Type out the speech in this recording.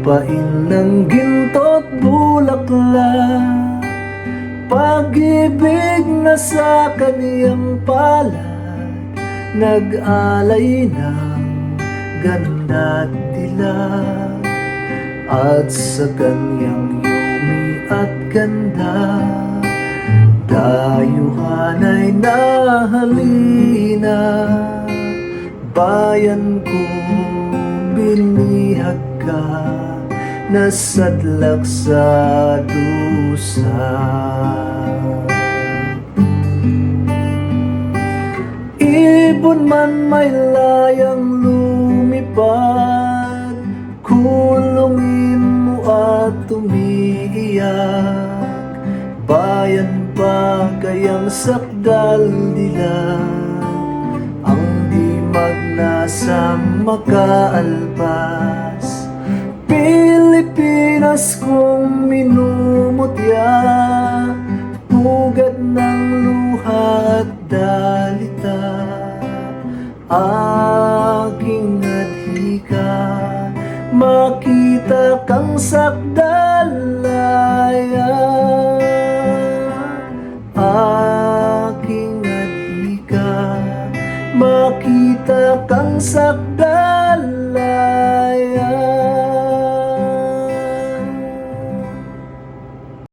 Lupain ng ginto't bulaklak, pag-ibig na sa kaniyang palad, nag-alay ng ganda't dilag. At sa kanyang yumi at ganda, dayuhan ay nahalina. Bayan ko, binihag ka, nasadlak sa dusa. Ibon man may layang lumipad, kulungin mo at umiiyak. Bayan pa kayang sakdal dilag, ang di magnasang makaalpas. Pilipinas kong minumutya, pugad ng luha at dalita. Aking adhika, makita kang sakdalaya. Aking adhika, makita kang sakdalaya.